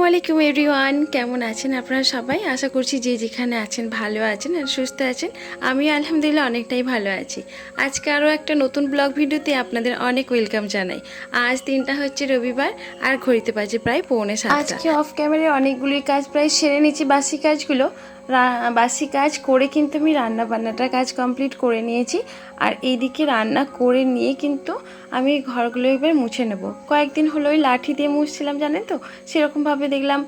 আলাইকুম এভরিওয়ান, কেমন আছেন আপনারা সবাই? আশা করছি যে যেখানে আছেন ভালো আছেন আর সুস্থ আছেন। আমি আলহামদুলিল্লাহ অনেকটাই ভালো আছি। আজকে আরও একটা নতুন ব্লগ ভিডিওতে আপনাদের অনেক ওয়েলকাম জানাই। আজ দিনটা হচ্ছে রবিবার আর ঘড়িতে বাজে প্রায় 6:45। আজকে অফ ক্যামেরায় অনেকগুলি কাজ প্রায় সেরে নিয়েছি, বাসি কাজগুলো। বাসি কাজ করে কিন্তু আমি রান্না বান্নাটার কাজ কমপ্লিট করে নিয়েছি। আর এইদিকে রান্না করে নিয়ে কিন্তু আমি ঘরগুলো এবার মুছে নেব। কয়েকদিন হলো ওই লাঠি দিয়ে মুছছিলাম, জানেন তো, সেরকমভাবে দেখলাম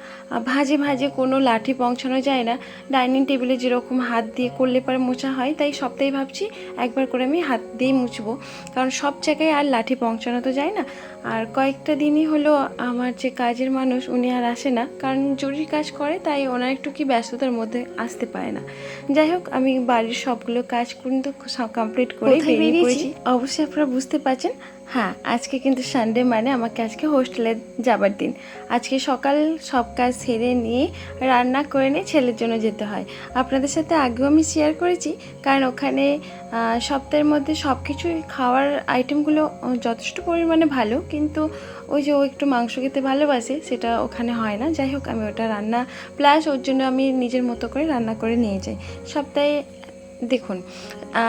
ভাজে ভাজে কোনো লাঠি পৌঁছানো যায় না। ডাইনিং টেবিলে যেরকম হাত দিয়ে করলে পরে মোছা হয়, তাই সপ্তাহে ভাবছি একবার করে আমি হাত দিয়ে মুছবো, কারণ সব জায়গায় আর লাঠি পৌঁছানো তো যায় না। আর কয়েকটা দিনই হলো আমার যে কাজের মানুষ উনি আর আসে না, কারণ জরুরি কাজ করে, তাই ওনার একটু কি ব্যস্ততার মধ্যে আসতে পারে না। যাই হোক, আমি বাড়ির সবগুলো কাজ কিন্তু কমপ্লিট করে বেরিয়ে পড়েছি। অবশ্যই আপনারা বুঝতে পারছেন, হ্যাঁ, আজকে কিন্তু সানডে, মানে আমাকে আজকে হোস্টেলে যাবার দিন। আজকে সকাল সব কাজ সেরে নিয়ে রান্না করে নিয়ে ছেলের জন্য যেতে হয়। আপনাদের সাথে আগেও আমি শেয়ার করেছি, কারণ ওখানে সপ্তাহের মধ্যে সব কিছুই খাওয়ার আইটেমগুলো যথেষ্ট পরিমাণে ভালো, কিন্তু ওই যে ও একটু মাংস খেতে ভালোবাসে, সেটা ওখানে হয় না। যাই হোক, আমি ওটা রান্না প্লাস ওর জন্য আমি নিজের মতো করে রান্না করে নিয়ে যাই সপ্তাহে। দেখুন,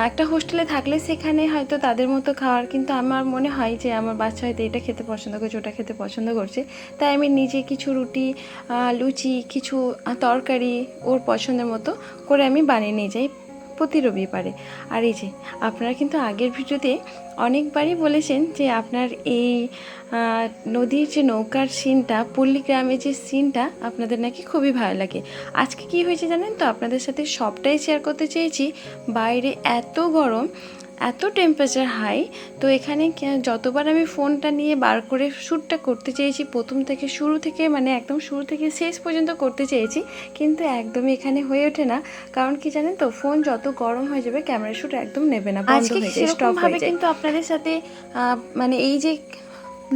একটা হোস্টেলে থাকলে সেখানে হয়তো তাদের মতো খাওয়ার, কিন্তু আমার মনে হয় যে আমার বাচ্চা হয়তো এটা খেতে পছন্দ করছে, ওটা খেতে পছন্দ করছে, তাই আমি নিজে কিছু রুটি, লুচি, কিছু তরকারি ওর পছন্দের মতো করে আমি বানিয়ে নিয়ে যাই প্রতি রবিবারে। আর এই যে আপনারা কিন্তু আগের ভিডিওতে অনেকবারই বলেছেন যে আপনার এই নদীর যে নৌকার সিনটা, পল্লীগ্রামে যে সিনটা আপনাদের নাকি খুবই ভালো লাগে। আজকে কি হয়েছে জানেন তো, আপনাদের সাথে সবটাই শেয়ার করতে চেয়েছি। বাইরে এত গরম, এত টেম্পারেচার হাই, তো এখানে যতবার আমি ফোনটা নিয়ে বার করে শ্যুটটা করতে চেয়েছি, প্রথম থেকে শুরু থেকে, মানে একদম শুরু থেকে শেষ পর্যন্ত করতে চেয়েছি, কিন্তু একদমই এখানে হয়ে ওঠে না। কারণ কি জানেন তো, ফোন যত গরম হয়ে যাবে ক্যামেরা শ্যুট একদম নেবে না, বন্ধ হয়ে যায়, স্টপ হয়ে যায়। কিন্তু আপনাদের সাথে মানে এই যে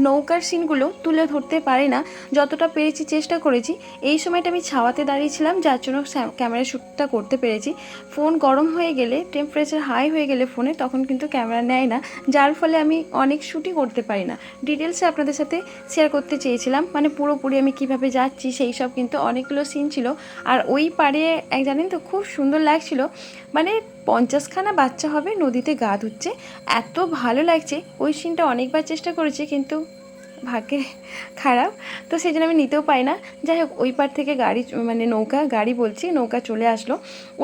নৌকার সিনগুলো তুলে ধরতে পারি না, যতটা পেরেছি চেষ্টা করেছি। এই সময়টা আমি ছাওয়াতে দাঁড়িয়েছিলাম, যার জন্য ক্যামেরা শ্যুটটা করতে পেরেছি। ফোন গরম হয়ে গেলে, টেম্পারেচার হাই হয়ে গেলে ফোনে, তখন কিন্তু ক্যামেরা নেয় না, যার ফলে আমি অনেক শ্যুটই করতে পারি না। ডিটেলসে আপনাদের সাথে শেয়ার করতে চেয়েছিলাম, মানে পুরোপুরি আমি কিভাবে যাচ্ছি সেই সব, কিন্তু অনেকগুলো সিন ছিল। আর ওই পাড়ে জানেন তো, খুব সুন্দর লাগছিল, মানে 50খানা বাচ্চা হবে নদীতে গা ধুচ্ছে, এত ভালো লাগছে। ওই সিনটা অনেকবার চেষ্টা করেছি, কিন্তু ভাগ্যে খারাপ, তো সেই জন্য আমি নিতেও পাই না। যাই হোক, ওই পার থেকে গাড়ি, মানে নৌকা চলে আসলো।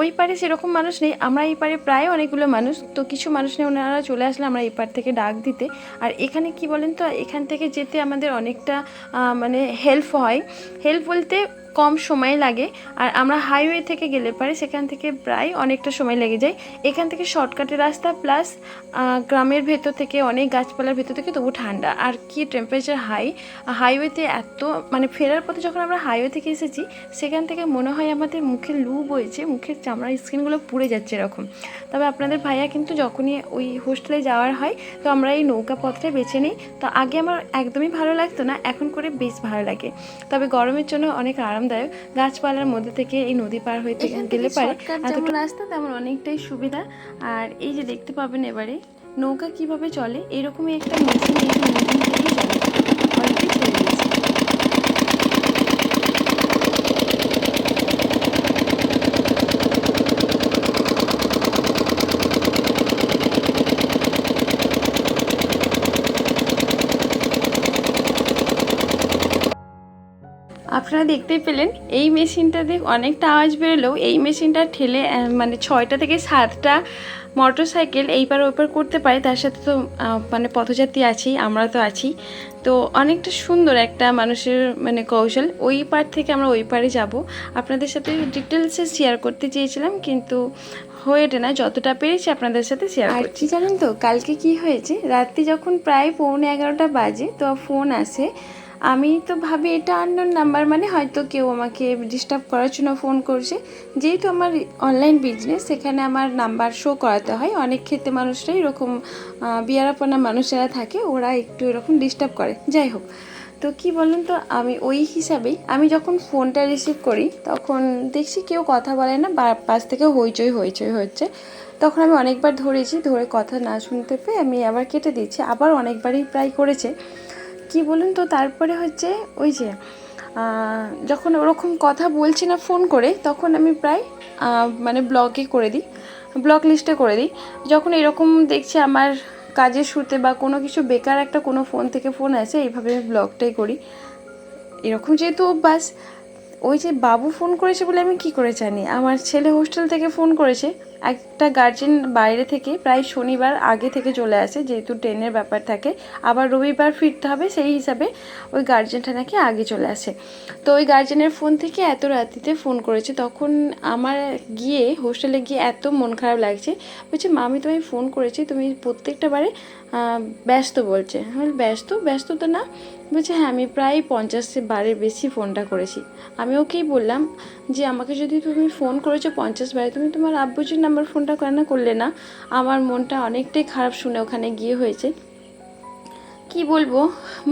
ওই পারে সেরকম মানুষ নেই, আমরা এই পারে প্রায় অনেকগুলো মানুষ, তো কিছু মানুষ নেই, ওনারা চলে আসলে আমরা এই পার থেকে ডাক দিতে। আর এখানে কি বলেন তো, এখান থেকে যেতে আমাদের অনেকটা মানে হেল্প হয়। হেল্প বলতে কম সময় লাগে। আর আমরা হাইওয়ে থেকে গেলে পারে সেখান থেকে প্রায় অনেকটা সময় লেগে যায়। এখান থেকে শর্টকাটের রাস্তা, প্লাস গ্রামের ভেতর থেকে, অনেক গাছপালার ভেতর থেকে, তবু ঠান্ডা। আর কি টেম্পারেচার হাই, হাইওয়েতে এত, মানে ফেরার পথে যখন আমরা হাইওয়ে থেকে এসেছি, সেখান থেকে মনে হয় আমাদের মুখে লু বইছে, মুখের চামড়ার স্কিনগুলো পুড়ে যাচ্ছে এরকম। তবে আপনাদের ভাইয়া কিন্তু যখনই ওই হোস্টেলে যাওয়ার হয়, তো আমরা এই নৌকা পথটা বেছে নিই। তো আগে আমার একদমই ভালো লাগতো না, এখন করে বেশ ভালো লাগে। তবে গরমের জন্য অনেক আরামদায়ক, গাছপালার মধ্যে থেকে এই নদী পার হইতে গেলে পারে যেমন রাস্তা, তেমন অনেকটাই সুবিধা। আর এই যে দেখতে পাবেন এবারে নৌকা কিভাবে চলে, এরকমই একটা মেশিন এই নদী থেকেই চলে, অলরেডি চলে গেছে। আপনারা দেখতেই পেলেন, এই মেশিনটা দিয়ে অনেকটা আওয়াজ বেরোলেও এই মেশিনটা ঠেলে মানে 6টা থেকে 7টা মোটর সাইকেল এইপার ওইপার করতে পারে। তার সাথে তো মানে পথযাত্রী আছেই, আমরা তো আছি। তো অনেকটা সুন্দর একটা মানুষের মানে কৌশল। ওই পার থেকে আমরা ওই পারে যাব, আপনাদের সাথে ডিটেলসে শেয়ার করতে চেয়েছিলাম, কিন্তু হয়ে ওঠে না। যতটা পেরেছি আপনাদের সাথে শেয়ার করছি। জানেন তো কালকে কি হয়েছে, রাত্রি যখন প্রায় 11:45 বাজে, তো ফোন আসে। আমি তো ভাবি এটা আননোন নাম্বার, মানে হয়তো কেউ আমাকে ডিস্টার্ব করার জন্য ফোন করছে। যেহেতু আমার অনলাইন বিজনেস, সেখানে আমার নাম্বার শো করাতে হয়। অনেক ক্ষেত্রে মানুষরা এরকম বিয়ারাপনা মানুষ যারা থাকে, ওরা একটু এরকম ডিস্টার্ব করে। যাই হোক, তো কি বলুন তো, আমি ওই হিসাবেই আমি যখন ফোনটা রিসিভ করি, তখন দেখছি কেউ কথা বলে না, পাশ থেকে হইচই হচ্ছে। তখন আমি অনেকবার ধরেছি, ধরে কথা না শুনতে পেয়ে আমি আবার কেটে দিচ্ছি, আবার অনেকবারই প্রায় করেছে। কি বলুন তো, তারপরে হচ্ছে ওই যে যখন ওরকম কথা বলছি না ফোন করে, তখন আমি প্রায় মানে ব্লগে করে দিই, ব্লক লিস্টে করে দিই। যখন এরকম দেখছি আমার কাজের শুরুতে বা কোনো কিছু বেকার একটা কোনো ফোন থেকে ফোন আসে, এইভাবে আমি ব্লগটাই করি। এরকম যেহেতু অভ্যাস, ওই যে বাবু ফোন করেছে বলে আমি কি করে জানি, আমার ছেলে হোস্টেল থেকে ফোন করেছে। একটা গার্জেন বাইরে থেকে প্রায় শনিবার আগে থেকে চলে আসে, যেহেতু ট্রেনের ব্যাপার থাকে, আবার রবিবার ফিরতে হবে, সেই হিসাবে ওই গার্জেনটা নাকি আগে চলে আসে। তো ওই গার্জেনের ফোন থেকে এত রাত্রিতে ফোন করেছে, তখন আমার গিয়ে হোস্টেলে গিয়ে এত মন খারাপ লাগছে। বলছে মা আমি তোমায় ফোন করেছি, তুমি প্রত্যেকটা বারে ব্যস্ত বলছে। আমি ব্যস্ত ব্যস্ত তো না। বলছে হ্যাঁ আমি প্রায় 50 বারের বেশি ফোনটা করেছি। আমি ওকেই বললাম যে আমাকে যদি তুমি ফোন করেছো 50 বারে, তুমি তোমার আব্বুজির নাম্বার ফোনটা কেন করলে না? আমার মনটা অনেকটাই খারাপ শুনে ওখানে গিয়ে হয়েছে। কি বলবো,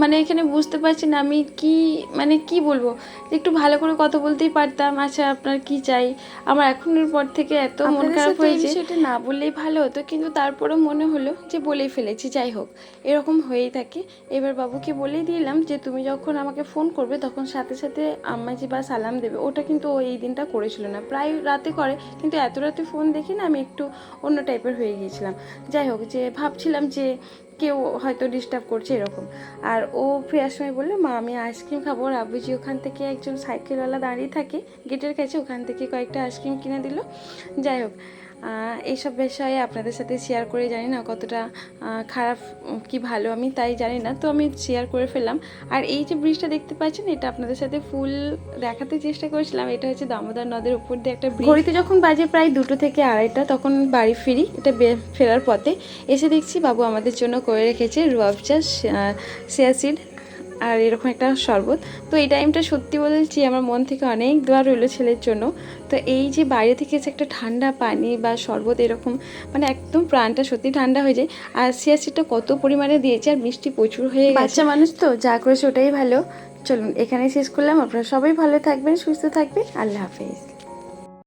মানে এখানে বুঝতে পারছি না আমি কি, মানে কি বলবো, একটু ভালো করে কথা বলতেই পারতাম। আচ্ছা আপনার কি চাই? আমার এখনের পর থেকে এত মন খারাপ হয়েছে, সেটা না বললেই ভালো হতো, কিন্তু তারপরেও মনে হলো যে বলেই ফেলেছি, যাই হোক এরকম হয়েই থাকে। এবার বাবুকে বলেই দিলাম যে তুমি যখন আমাকে ফোন করবে তখন সাথে সাথে আম্মাজি বা সালাম দেবে। ওটা কিন্তু ও এই দিনটা করেছিল না, প্রায় রাতে করে, কিন্তু এত রাতে ফোন দেখি না আমি একটু অন্য টাইপের হয়ে গিয়েছিলাম। যাই হোক, যে ভাবছিলাম যে কেউ হয়তো ডিস্টার্ব করছে এরকম। আর ও ফেরার সময় বললো মা আমি আইসক্রিম খাবো। আর আবুজি ওখান থেকে, একজন সাইকেলওয়ালা দাঁড়িয়ে থাকে গেটের কাছে, ওখান থেকে কয়েকটা আইসক্রিম কিনে দিল। যাই হোক, এইসব বিষয়ে আপনাদের সাথে শেয়ার করে জানি না কতটা খারাপ কি ভালো, আমি তাই জানি না, তো আমি শেয়ার করে ফেললাম। আর এই যে ব্রিজটা দেখতে পাচ্ছেন, এটা আপনাদের সাথে ফুল দেখাতে চেষ্টা করেছিলাম। এটা হচ্ছে দামোদর নদের উপর দিয়ে একটা ব্রিজ। ঘড়িতে যখন বাজে প্রায় 2টো থেকে 2:30, তখন বাড়ি ফিরি। এটা ফেরার পথে এসে দেখছি বাবু আমাদের জন্য করে রেখেছে রুয়াবজা, সিয়া সিড আর এরকম একটা শরবত। তো এই টাইমটা সত্যি বলছি আমার মন থেকে অনেক দোয়া রইলো ছেলের জন্য। তো এই যে বাইরে থেকে এসে একটা ঠান্ডা পানি বা শরবত এরকম, মানে একদম প্রাণটা সত্যি ঠান্ডা হয়ে যায়। আর সিয়া সিডটা কত পরিমাণে দিয়েছে, আর মিষ্টি প্রচুর হয়ে গেছে। বাচ্চা মানুষ তো যা করেছে ওটাই ভালো। চলুন এখানেই শেষ করলাম। আপনারা সবাই ভালো থাকবেন, সুস্থ থাকবেন। আল্লাহ হাফেজ।